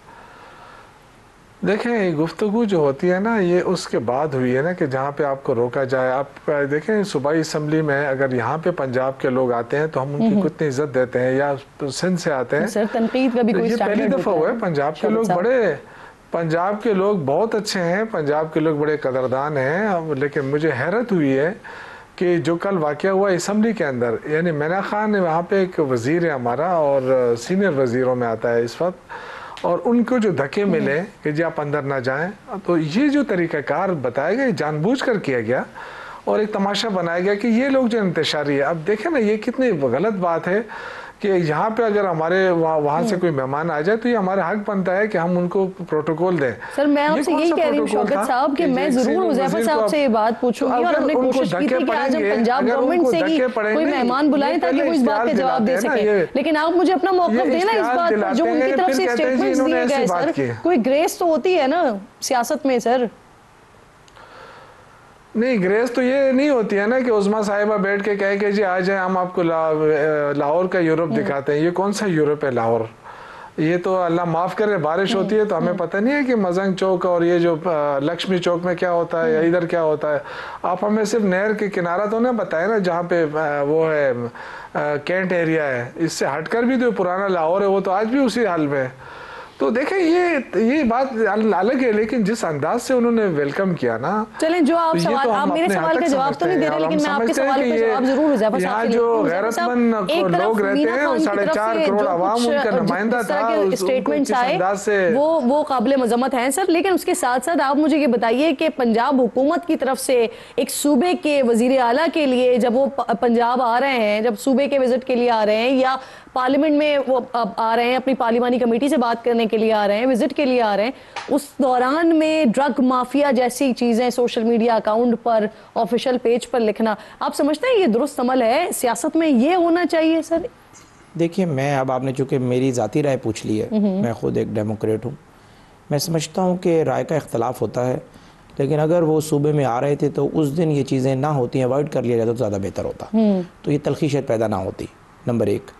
देखें, गुफ्तगू जो होती है ना, ये उसके बाद हुई है ना कि जहाँ पे आपको रोका जाए। आप देखें सूबाई असम्बली में अगर यहाँ पे पंजाब के लोग आते हैं तो हम उनकी कितनी इज्जत देते हैं, या सिंध से आते हैं सर, तनकीद का भी कोई स्टैंडर्ड पहली दफ़ा हुआ है। पंजाब के लोग बहुत अच्छे हैं, पंजाब के लोग बड़े कदरदान हैं। लेकिन मुझे हैरत हुई है कि जो कल वाक़या हुआ असम्बली के अंदर, यानी मीना खान वहाँ पे एक वज़ीर है हमारा और सीनियर वज़ीरों में आता है इस वक्त, और उनको जो धक्के मिले कि जी आप अंदर ना जाएं, तो ये जो तरीक़ाकार बताया गया जानबूझकर किया गया और एक तमाशा बनाया गया कि ये लोग जो इंतशारी है। अब देखें ना, ये कितनी गलत बात है कि यहाँ पे अगर हमारे वहाँ से कोई मेहमान आ जाए तो ये हमारा हक बनता है कि हम उनको प्रोटोकॉल दें। सर मैं आपसे यही कह रही हूँ शौकत साहब कि मैं जरूर हुज़ैफा साहब से ये बात पूछूंगी और हमने कोशिश की थी कि आज हम पंजाब गवर्नमेंट से ही कोई मेहमान बुलाएं ताकि वो इस बात का जवाब दे सके, लेकिन आप मुझे अपना मौक़िफ़ देना इस बात पर जो उनकी तरफ से स्टेटमेंट्स दिए गए। सर कोई ग्रेस तो होती है ना सियासत में सर? नहीं, ग्रेस तो ये नहीं होती है ना कि उस्मा साहिबा बैठ के कहे कि जी आ जाए हम आपको लाहौर का यूरोप दिखाते हैं। ये कौन सा यूरोप है लाहौर? ये तो अल्लाह माफ़ करे बारिश होती है तो हमें पता नहीं है कि मजंग चौक और ये जो लक्ष्मी चौक में क्या होता है या इधर क्या होता है। आप हमें सिर्फ नहर के किनारा तो नहीं बताए ना जहाँ पे वो है कैंट एरिया है, इससे हटकर भी जो पुराना लाहौर है वो तो आज भी उसी हाल में है। तो देखें ये बात अलग है, लेकिन जिस अंदाज से उन्होंने वेलकम किया ना, चलें जो आप सवाल, आप मेरे सवाल का जवाब तो नहीं दे रहे, लेकिन मैं आपके सवाल का जवाब जरूर हुज़ैफा साहब से जो गैरतमंद लोग रहते हैं वो 4.5 करोड़ आवाम उनका नुमाइंदा था, स्टेटमेंट्स आए वो काबिल मजम्मत हैं सर। लेकिन उसके साथ साथ आप मुझे ये बताइए कि पंजाब हुकूमत की तरफ से एक सूबे के वज़ीर आला के लिए जब वो पंजाब आ रहे हैं, जब सूबे के विजिट के लिए आ रहे हैं या पार्लियामेंट में वो आ रहे हैं, अपनी पार्लिमानी कमेटी से बात करने के लिए आ रहे हैं, विजिट के लिए आ रहे हैं, उस दौरान में ड्रग माफिया जैसी चीज़ें सोशल मीडिया अकाउंट पर, ऑफिशियल पेज पर लिखना, आप समझते हैं ये दुरुस्त अमल है? सियासत में ये होना चाहिए सर? देखिए, मैं अब आपने चूँकि मेरी ज़ाती राय पूछ ली है, मैं ख़ुद एक डेमोक्रेट हूँ, मैं समझता हूँ कि राय का इख्तलाफ होता है, लेकिन अगर वो सूबे में आ रहे थे तो उस दिन ये चीज़ें ना होती, अवॉइड कर लिया जाता तो ज़्यादा बेहतर होता, तो ये तलखी शायद पैदा ना होती। नंबर 1।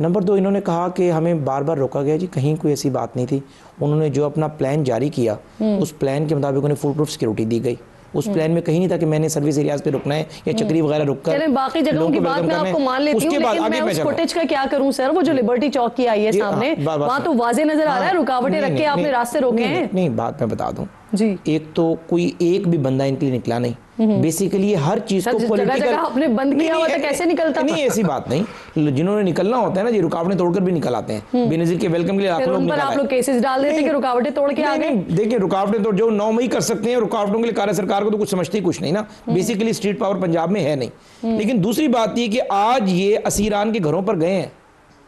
नंबर 2, इन्होंने कहा कि हमें बार बार रोका गया, जी कहीं कोई ऐसी बात नहीं थी। उन्होंने जो अपना प्लान जारी किया उस प्लान के मुताबिक उन्हें फुल प्रूफ सिक्योरिटी दी गई। उस प्लान में कहीं नहीं था कि मैंने सर्विस एरियाज पे रुकना है या चक्री वगैरह रुककर। बाकी जगहों की बात मैं आपको मान लेती हूं, लेकिन मैं उस फुटेज का क्या करूं सर? वो जो लिबर्टी चौक की आई है सामने, वहां तो वाजे नजर आ रहा है रुकावटें रख के आपने रास्ते रोके हैं। नहीं, बात मैं बता दूं जी, एक तो कोई एक भी बंदा इनके लिए निकला नहीं। बेसिकली हर चीज को पॉलिटिकल आपने बंद किया हुआ था, कैसे निकलता? नहीं, ऐसी बात नहीं, जिन्होंने निकलना होता है ना, ये रुकावटें तोड़कर भी निकल आते हैं। बेनजीर के वेलकम के लिए लाखों लोग निकल आए। आप लोग केसेस डाल देते कि रुकावटें तोड़ के आ गए। देखिए, रुकावटें तो जो 9 मई कर सकते हैं, रुकावटों के लिए कार्य सरकार को तो कुछ समझती कुछ नहीं ना। बेसिकली स्ट्रीट पावर पंजाब में है नहीं। लेकिन दूसरी बात ये कि आज ये असीरान के घरों पर गए हैं,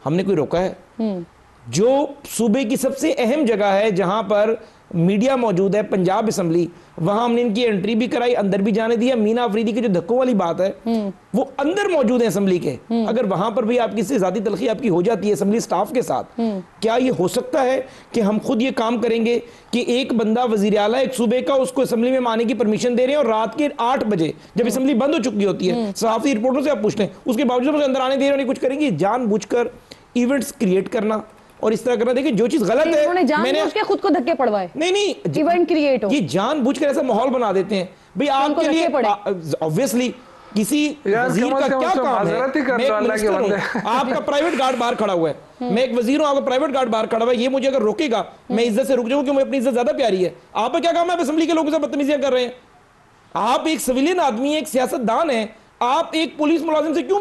हमने कोई रोका है? जो सूबे की सबसे अहम जगह है जहां पर मीडिया मौजूद है, पंजाब असम्बली, वहां हमने इनकी एंट्री भी कराई, अंदर भी जाने दिया। मीना अफरीदी की जो धक्कों वाली बात है वो अंदर मौजूद है असम्बली के, अगर वहां पर भी आपकी ज़ाती तलखी आपकी हो जाती है असम्बली स्टाफ के साथ, क्या ये हो सकता है कि हम खुद ये काम करेंगे कि एक बंदा वजीर आला एक सूबे का, उसको असम्बली में आने की परमिशन दे रहे हैं और रात के 8 बजे जब असम्बली बंद हो चुकी होती है, सहाफ़ी रिपोर्टों से आप पूछ लें, उसके बावजूद अंदर आने दे रहे हैं, कुछ करेंगे? जानबूझकर इवेंट्स क्रिएट करना और इस तरह करना। देखिए जो चीज गलत है, मैंने खुद को धक्के पड़वाए, नहीं इवेंट क्रिएट हो, ये जानबूझकर ऐसा माहौल बना देते हैं भाई आपके लिए। ऑब्वियसली किसी वजीर का क्या काम है, मैं एक मिनिस्टर हूं, आपका प्राइवेट गार्ड बाहर खड़ा हुआ है, मैं एक वजीर हूं, आपका प्राइवेट गार्ड बाहर खड़ा हुआ है, ये मुझे अगर रोकेगा मैं इज्जत से रुक जाऊंगा क्योंकि अपनी इज्जत ज्यादा प्यारी है। आपका क्या काम है, आप असेंबली के लोगों से बदतमीजियां कर रहे हैं? आप एक सिविलियन आदमी है, एक सियासतदान है, आप एक पुलिस मुलाजिम से क्यों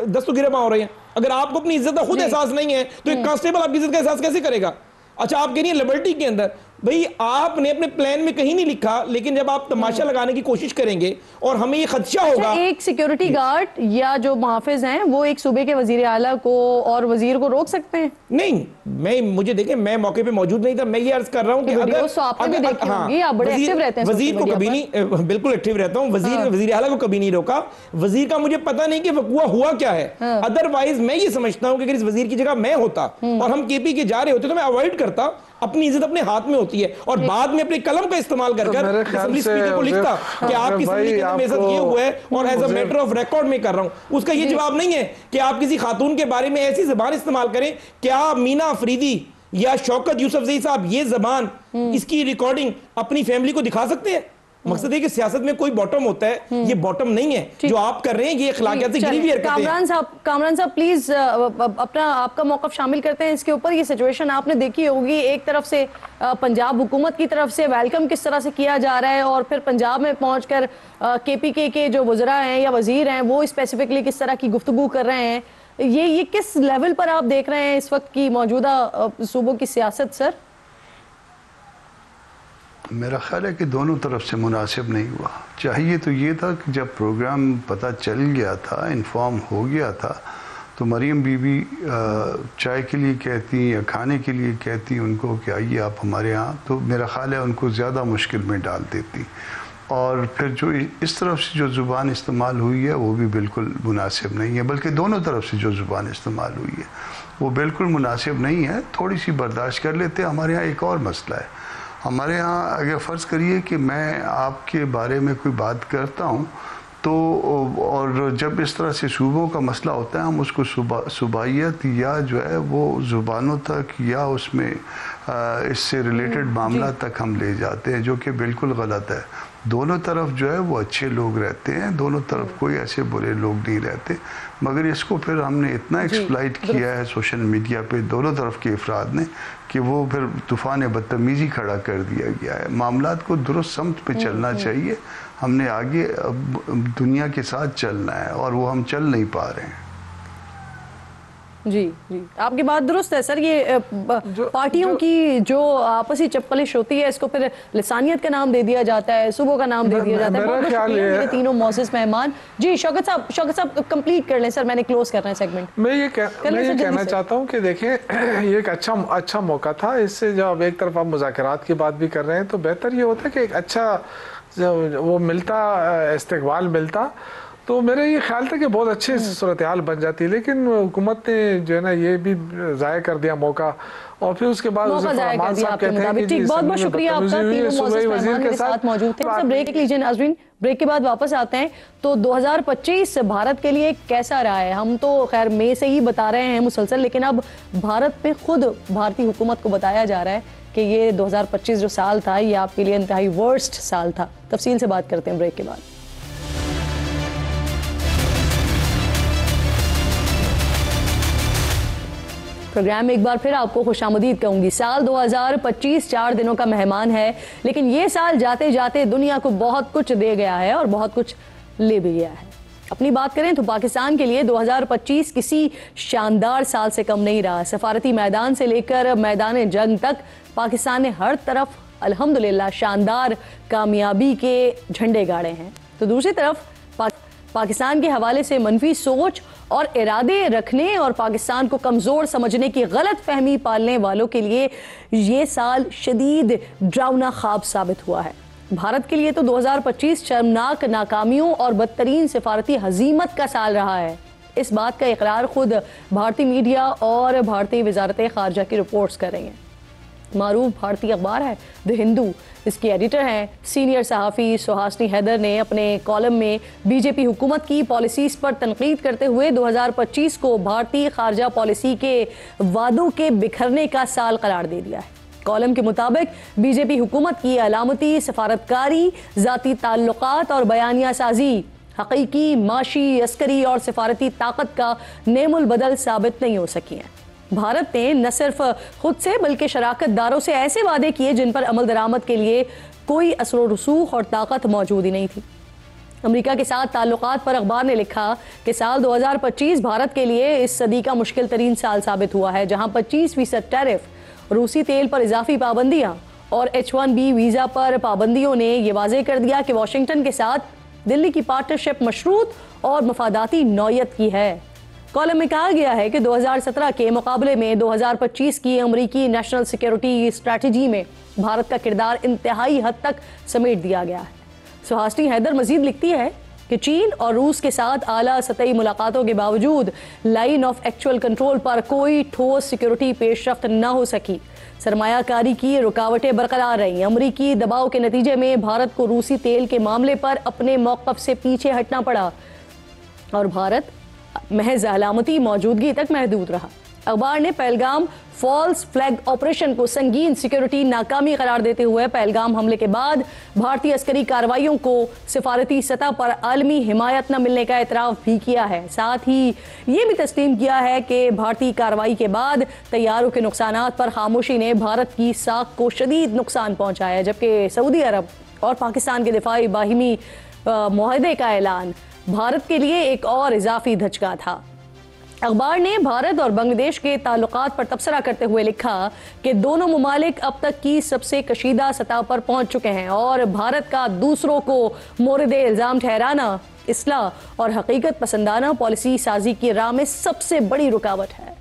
दस्तगिरबा हो रहे हैं? अगर आपको अपनी इज्जत का खुद एहसास नहीं है तो एक कांस्टेबल आपकी इज्जत का एहसास कैसे करेगा? अच्छा आप कह रही हैं लिबर्टी के अंदर, भाई आपने अपने प्लान में कहीं नहीं लिखा, लेकिन जब आप तमाशा लगाने की कोशिश करेंगे और हमें ये खदशा होगा। एक सिक्योरिटी गार्ड या जो मुहाफिज हैं वो एक सूबे के वजीर आला को और वजीर को रोक सकते हैं? नहीं, मुझे देखें, मैं मौके पे मौजूद नहीं था, मैं ये अर्ज कर रहा हूं कि अगर आप बड़े एक्टिव रहते हैं, वजीर को कभी नहीं, बिल्कुल एक्टिव रहता हूं, वजीर आला को कभी नहीं रोका, वजीर का मुझे पता नहीं कि वक़ुआ हुआ क्या है। अदरवाइज मैं ये समझता हूं कि अगर इस वजीर की जगह मैं होता और हम केपी के जा रहे होते तो मैं अवॉइड करता। अपनी इज्जत अपने हाथ में होती है और बाद में अपने कलम का इस्तेमाल कर असेंबली स्पीकर को लिखता कि आपकी असेंबली के अंदर मेरे साथ ये हुआ है और as a matter of record में कर रहा हूं। उसका ये जवाब नहीं है कि आप किसी खातून के बारे में ऐसी जबान इस्तेमाल करें। क्या मीना अफरीदी या शौकत यूसुफजई साहब ये जबान, इसकी रिकॉर्डिंग अपनी फैमिली को दिखा सकते हैं? मकसद है कि सियासत में कोई बॉटम होता है, ये बॉटम नहीं है जो आप कर रहे हैं, ये अखलाकियात से गिरी हुई हरकतें हैं। कामरान साहब प्लीज अपना आपका मौक़िफ़ शामिल करते हैं इसके ऊपर। ये सिचुएशन आपने देखी होगी, एक तरफ से पंजाब हुकूमत की तरफ से वेलकम किस तरह से किया जा रहा है और फिर पंजाब में पहुंचकर केपीके के जो वज़रा हैं या वजीर हैं वो स्पेसिफिकली किस तरह की गुफ्तगू कर रहे हैं। ये किस लेवल पर आप देख रहे हैं इस वक्त की मौजूदा सूबों की सियासत? सर मेरा ख्याल है कि दोनों तरफ से मुनासिब नहीं हुआ। चाहिए तो ये था कि जब प्रोग्राम पता चल गया था, इन्फॉर्म हो गया था, तो मरियम बीबी चाय के लिए कहती या खाने के लिए कहती उनको कि आइए आप हमारे यहाँ, तो मेरा ख्याल है उनको ज़्यादा मुश्किल में डाल देती। और फिर जो इस तरफ से जो ज़ुबान इस्तेमाल हुई है वो भी बिल्कुल मुनासिब नहीं है, बल्कि दोनों तरफ से जो ज़ुबान इस्तेमाल हुई है वो बिल्कुल मुनासिब नहीं है। थोड़ी सी बर्दाश्त कर लेते। हमारे यहाँ एक और मसला है, हमारे यहाँ अगर फ़र्ज़ करिए कि मैं आपके बारे में कोई बात करता हूँ तो, और जब इस तरह से सूबों का मसला होता है हम उसको सूबाइयत या जो है वो ज़ुबानों तक या उसमें इससे रिलेटेड मामला तक हम ले जाते हैं, जो कि बिल्कुल गलत है। दोनों तरफ जो है वो अच्छे लोग रहते हैं, दोनों तरफ कोई ऐसे बुरे लोग नहीं रहते, मगर इसको फिर हमने इतना एक्सप्लॉइट किया है सोशल मीडिया पे दोनों तरफ के अफराद ने कि वो फिर तूफ़ान बदतमीज़ी खड़ा कर दिया गया है। मामलात को दुरुस्त समत पे चलना चाहिए, हमने आगे दुनिया के साथ चलना है और वो हम चल नहीं पा रहे हैं। जी जी, आपकी बात दुरुस्त है सर। ये पार्टियों की जो आपसी चप्पलिश होती है इसको फिर लिसानियत का नाम दे दिया जाता है, सुबह का नाम दे दिया जाता है। बहुत शुक्रिया मेरे तीनों मौजूद मेहमान। जी शौकत साहब कंप्लीट कर लें सर, मैंने क्लोज करना है सेगमेंट। मैं ये कहना चाहता हूँ कि देखें ये एक अच्छा मौका था। इससे जब एक तरफ आप मुज़ाकरात की बात भी कर रहे हैं तो बेहतर ये होता कि एक अच्छा वो मिलता, इस्तकबाल मिलता, तो मेरा ये ख्याल था कि बहुत अच्छी सूरत हाल बन जाती है। लेकिन हुकूमत ने जो है ना ये भी ज़ाया कर दिया मौका, और फिर उसके बाद बहुत बहुत शुक्रिया आपका, तीनों मौजूद मेहमान मेरे साथ मौजूद थे। सब ब्रेक लीजिए नाज़रीन, ब्रेक के बाद वापस आते हैं। तो 2025 भारत के लिए कैसा रहा है? हम तो खैर मई से ही बता रहे हैं मुसलसल, लेकिन अब भारत में खुद भारतीय हुकूमत को बताया जा रहा है कि ये 2025 जो साल था ये आपके लिए इंतहाई वर्स्ट साल था। तफसील से बात करते हैं ब्रेक के बाद। प्रोग्राम में एक बार फिर आपको खुशामदीद कहूंगी। साल 2025 4 दिनों का मेहमान है, लेकिन ये साल जाते जाते दुनिया को बहुत कुछ दे गया है और बहुत कुछ ले भी गया है। अपनी बात करें तो पाकिस्तान के लिए 2025 किसी शानदार साल से कम नहीं रहा। सफारती मैदान से लेकर मैदान जंग तक पाकिस्तान ने हर तरफ अल्हम्दुलिल्लाह शानदार कामयाबी के झंडे गाड़े हैं। तो दूसरी तरफ पाकिस्तान के हवाले से मनफी सोच और इरादे रखने और पाकिस्तान को कमज़ोर समझने की गलत फहमी पालने वालों के लिए ये साल शदीद डरावना ख्वाब साबित हुआ है। भारत के लिए तो 2025 शर्मनाक नाकामियों और बदतरीन सिफारती हजीमत का साल रहा है। इस बात का इकरार खुद भारतीय मीडिया और भारतीय वजारत खारजा की रिपोर्ट्स कर रही हैं। मारूफ भारतीय अखबार है द हिंदू, इसकी एडिटर हैं सीनियर सहाफ़ी सुहासनी हैदर ने अपने कॉलम में बीजेपी हुकूमत की पॉलिसीज़ पर तनकीद करते हुए 2025 को भारतीय खारजा पॉलिसी के वादों के बिखरने का साल करार दे दिया है। कॉलम के मुताबिक बीजेपी हुकूमत की अलामती सफारतकारी, ज़ाती ताल्लुकात और बयानिया साजी हकीकी माशी, अस्करी और सिफारती ताकत का नेमुल बदल साबित नहीं हो सकी हैं। भारत ने न सिर्फ खुद से बल्कि शराकत दारों से ऐसे वादे किए जिन पर अमल दरामद के लिए कोई असर रसूख और ताकत मौजूद ही नहीं थी। अमेरिका के साथ ताल्लुकात पर अखबार ने लिखा कि साल 2025 भारत के लिए इस सदी का मुश्किल तरीन साल साबित हुआ है, जहां 25% टैरिफ, रूसी तेल पर इजाफी पाबंदियां और H1B वीज़ा पर पाबंदियों ने यह वाज़ेह कर दिया कि वाशिंगटन के साथ दिल्ली की पार्टनरशिप मशरूत और मफादाती नौयत की है। कॉलम में कहा गया है कि 2017 के मुकाबले में 2025 की अमेरिकी नेशनल सिक्योरिटी स्ट्रैटेजी में भारत का किरदार इंतहाई हद तक समेट दिया गया है। सुहासनी हैदर मजीद लिखती है कि चीन और रूस के साथ आला सतही मुलाकातों के बावजूद लाइन ऑफ एक्चुअल कंट्रोल पर कोई ठोस सिक्योरिटी पेशरफ्त न हो सकी। सरमायाकारी की रुकावटें बरकरार रहीं। अमरीकी दबाव के नतीजे में भारत को रूसी तेल के मामले पर अपने मौक़िफ़ से पीछे हटना पड़ा और भारत महज अलामती मौजूदगी तक महदूद रहा। अखबार ने पहलगाम फॉल्स फ्लैग ऑपरेशन को संगीन सिक्योरिटी नाकामी करार देते हुए पहलगाम हमले के बाद भारतीय अस्करी कार्रवाइयों को सिफारती सतह पर आलमी हिमायत न मिलने का एतराफ़ भी किया है। साथ ही ये भी तस्लीम किया है कि भारतीय कार्रवाई के बाद तैयारों के नुकसानात पर खामोशी ने भारत की साख को शदीद नुकसान पहुँचाया है, जबकि सऊदी अरब और पाकिस्तान के दिफाई बाहिमी मुआहदे का ऐलान भारत के लिए एक और इजाफी धचका था। अखबार ने भारत और बांग्लादेश के ताल्लुकात पर तबसरा करते हुए लिखा कि दोनों ममालिक अब तक की सबसे कशीदा सतह पर पहुंच चुके हैं और भारत का दूसरों को मोरद इल्ज़ाम ठहराना इस्लाह और हकीकत पसंदाना पॉलिसी साजी की राह में सबसे बड़ी रुकावट है।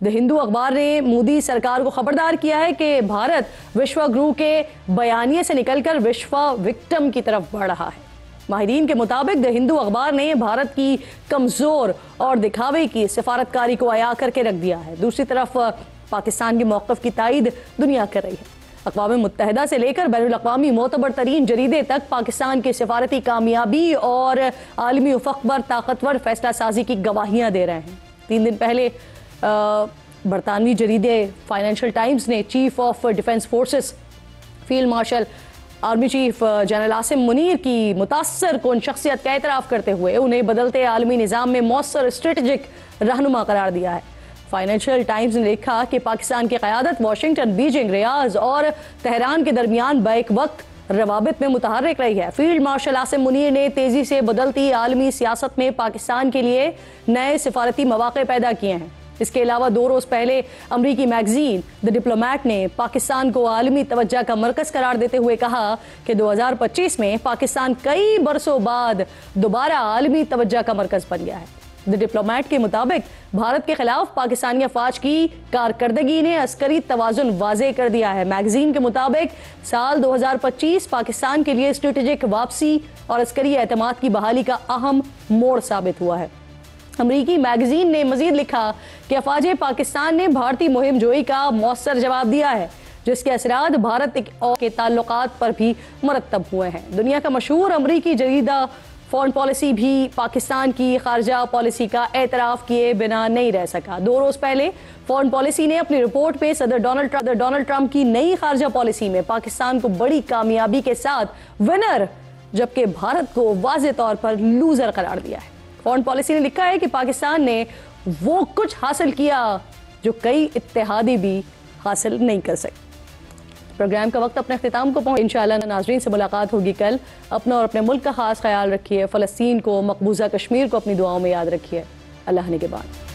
द हिंदू अखबार ने मोदी सरकार को खबरदार किया है कि भारत विश्व गुरु के बयानिए से निकलकर विश्व विक्टिम की तरफ बढ़ रहा है। माहिरीन के मुताबिक द हिंदू अखबार ने भारत की कमज़ोर और दिखावे की सिफारतकारी को अया करके रख दिया है। दूसरी तरफ पाकिस्तान के मौक़िफ़ की तायद दुनिया कर रही है। अक़वाम मुत्तहिदा से लेकर बैनुल अक़वामी मोतबर तरीन जरीदे तक पाकिस्तान की सिफारती कामयाबी और आलमी उफ़क़ पर ताकतवर फैसला साजी की गवाहियाँ दे रहे हैं। 3 दिन पहले बरतानवी जरीदे फाइनेंशियल टाइम्स ने chief of defence forces field marshal army chief general Asim Munir की मुतासर कुन शख्सियत का एतराफ़ करते हुए उन्हें बदलते आलमी निज़ाम में मौसर स्ट्रेटजिक रहनुमा करार दिया है। फाइनेंशियल टाइम्स ने लिखा कि पाकिस्तान की क़यादत वाशिंगटन, बीजिंग, रियाज और तेहरान के दरमियान बैक वक्त रवाबित में मुतहर्रिक रही है। फील्ड मार्शल आसिम मुनीर ने तेज़ी से बदलती आलमी सियासत में पाकिस्तान के लिए नए सिफारती मौक़े पैदा किए हैं। इसके अलावा 2 रोज़ पहले अमरीकी मैगजीन द डिप्लोमैट ने पाकिस्तान को आलमी तवज्जो का मरकज़ करार देते हुए कहा कि 2025 में पाकिस्तान कई बरसों बाद दोबारा आलमी तवज्जो का मरकज़ बन गया है। द डिप्लोमैट के मुताबिक भारत के खिलाफ पाकिस्तानी अफवाज की कारकर्दगी ने अस्करी तवाज़ुन वाज़ेह कर दिया है। मैगजीन के मुताबिक साल 2025 पाकिस्तान के लिए स्ट्रेटेजिक वापसी और अस्करी एतमाद की बहाली का अहम मोड़ साबित हुआ है। अमरीकी मैगजीन ने मजीद लिखा कि अफवाज पाकिस्तान ने भारतीय मुहिम जोई का मौसर जवाब दिया है, जिसके असरात भारत के ताल्लुकात पर भी मुरतब हुए हैं। दुनिया का मशहूर अमरीकी जरीदा फॉरेन पॉलिसी भी पाकिस्तान की खारजा पॉलिसी का एतराफ़ किए बिना नहीं रह सका। 2 रोज़ पहले फॉरेन पॉलिसी ने अपनी रिपोर्ट में सदर डोनाल्ड ट्रंप की नई खारजा पॉलिसी में पाकिस्तान को बड़ी कामयाबी के साथ विनर जबकि भारत को वाज़ेह तौर पर लूज़र करार दिया है। फॉरेन पॉलिसी ने लिखा है कि पाकिस्तान ने वो कुछ हासिल किया जो कई इत्तेहादी भी हासिल नहीं कर सके। प्रोग्राम का वक्त अपने अख्तिताम को पहुंच। इंशाअल्लाह नाज़रीन से मुलाकात होगी कल। अपना और अपने मुल्क का खास ख्याल रखिए। फ़लस्तीन को, मकबूजा कश्मीर को अपनी दुआओं में याद रखिए। अल्लाह निगहबान।